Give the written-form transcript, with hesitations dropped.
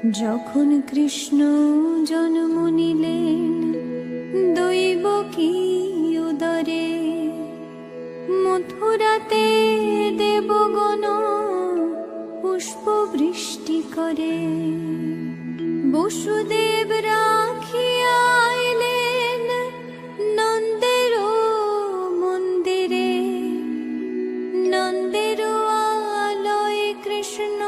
যখন কৃষ্ণ জন্ম নিলেন দৈবকী উদরে, মথুরাতে দেবগণ পুষ্প বৃষ্টি করে। বসুদেব রাখিয়া আইলেন নন্দের মন্দিরে, নন্দের আলয়ে কৃষ্ণ